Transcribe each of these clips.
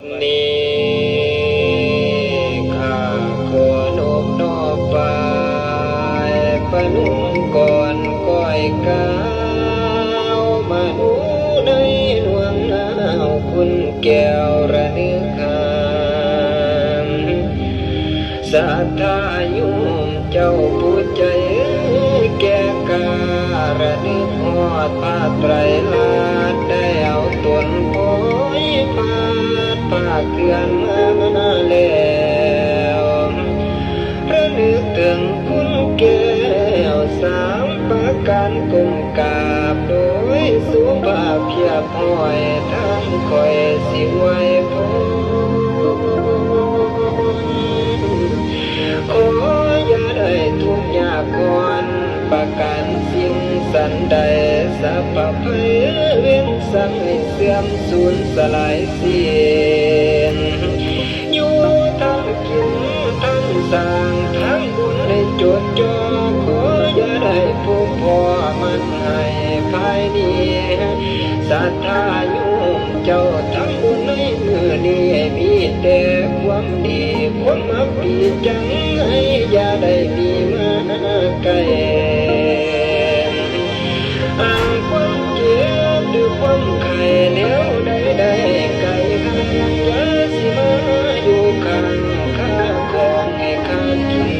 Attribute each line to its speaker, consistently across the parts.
Speaker 1: นี้ข้าขอนอบน้อมไปประนุมก่อนก้อยก้าวมาดูในหลวงนาวคุณแก้วระนึกคำศรัทธาโยมเจ้าผู้ใจแก่การะนึกฮอดผ้าไตรลาดได้เอาตนโพยพาดผ้าเกลื่อนมาแล้วระลึกถึงคุณแก้วสามประการก้มกราบโดยสุภาพเพียบห้อยทั้งคอยสิไว้พขออย่าได้ทุกข์ยากก่อนประการสิ่งสันใดสัพพะเพเว้นสังให้เสื่อมสูญสลายสิ้นอยู่ทั้งกินทั้งสร้างทั้งบุญให้จดจ่อขออย่าได้ผู้พ่อมันให้ภายนี้ศรัทธาโยมเจ้าทั้งบุญในมือนี้มีแต่ความดีความมักดีจังให้อย่าได้มีมาไกลอ่างความเจ็บหรือความไข้แล้วได้ไกลข้างอย่าสิมาอยู่ข้างข้าของให้ข้ากิน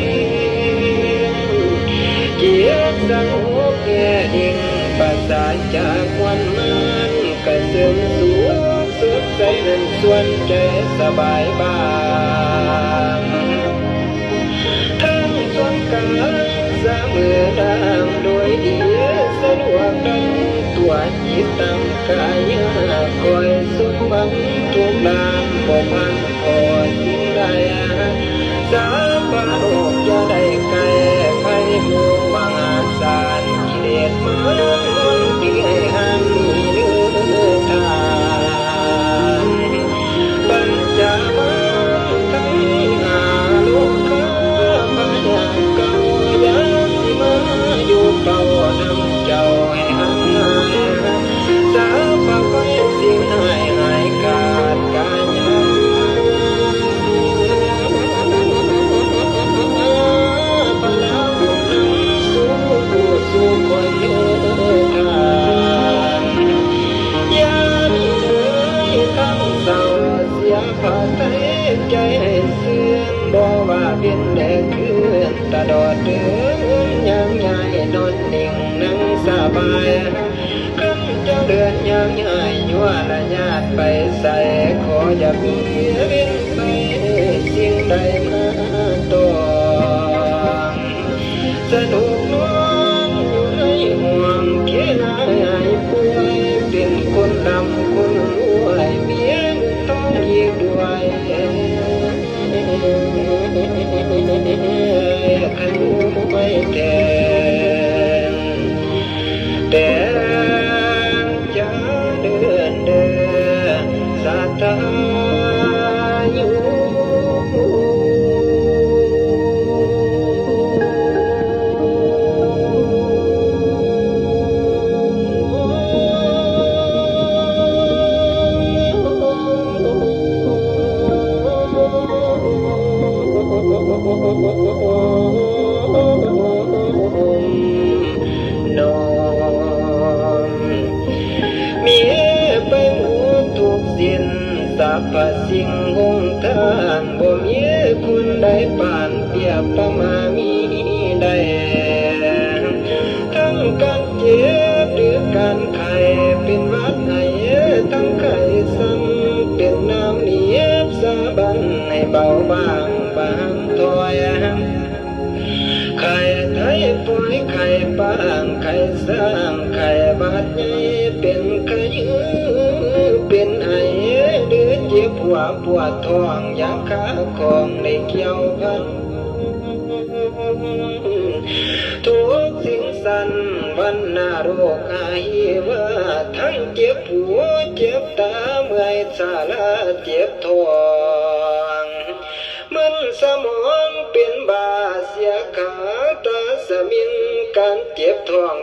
Speaker 1: เจียบสังหกแง่ดิ่งประสาทจากวันนั้นกระเสื่อมสูงสุดใจนั้นส่วนใจสบายบ้างทั้งส่วนกายสามือดำโดยดีสะดวกดังตัวจิตตั้งกายคอยสุขบังทุกลานบ่พันพอสิ่งใดสาบาโรคจะได้แก้ไขหมู่มหาศาลกิเลสมันที่ให้หันมีเนื้อทางปัญจวัคทั้งห้าโลกาพยาเก่ายาสิมาอยู่เป่านำเจ้าให้หันหายสาปะไปสิ่งหายขาดกายสู่คนเดินทางยามเลยทั้งเศร้าเสียผ้าไตใจให้เสื่อมบ่ว่าเป็นแดงคืนตาดอดเดินยังใหญ่นอนนิ่งนั่งสบายขันเจ้าเดินยังใหญ่ยั่วละญาติไปใส่ขออย่ามีเว้นไปสิ่งใดมาต้องสนุกน้องอยู่ในห่วงเขียนให้ป่วยเป็นคนลำคนรวยเมียเงินต้องยีกด้วยขันไม่แต่จะเดินศรัทธาอยู่นอนมีไปหมดทุกสิ้นสรรพสิ่งหงทางบ่มีคุณใดปานเปรียบประมามีได้ทั้งการเจ็บหรือการไข้เป็นหวัดให้ทั้งไข้ซ้ำเป็นน้ำเหนียบสาบันให้เบาบางบางถอยไข่ไทยปล่อยไข่ปางไข่สร้างไข่บาดใหญ่เป็นไข่ยือเป็นไอหรือเจ็บหัวปวดท้องอยากขาของในเกี่ยวพันทุกสิ่งสั่นวันนาโรคหายว่าทั้งเจ็บหัวเจ็บตาเมื่อยสาลาเจ็บท้องมันสมองเป็นบาเสียขาตาสมินการเจ็บท้อง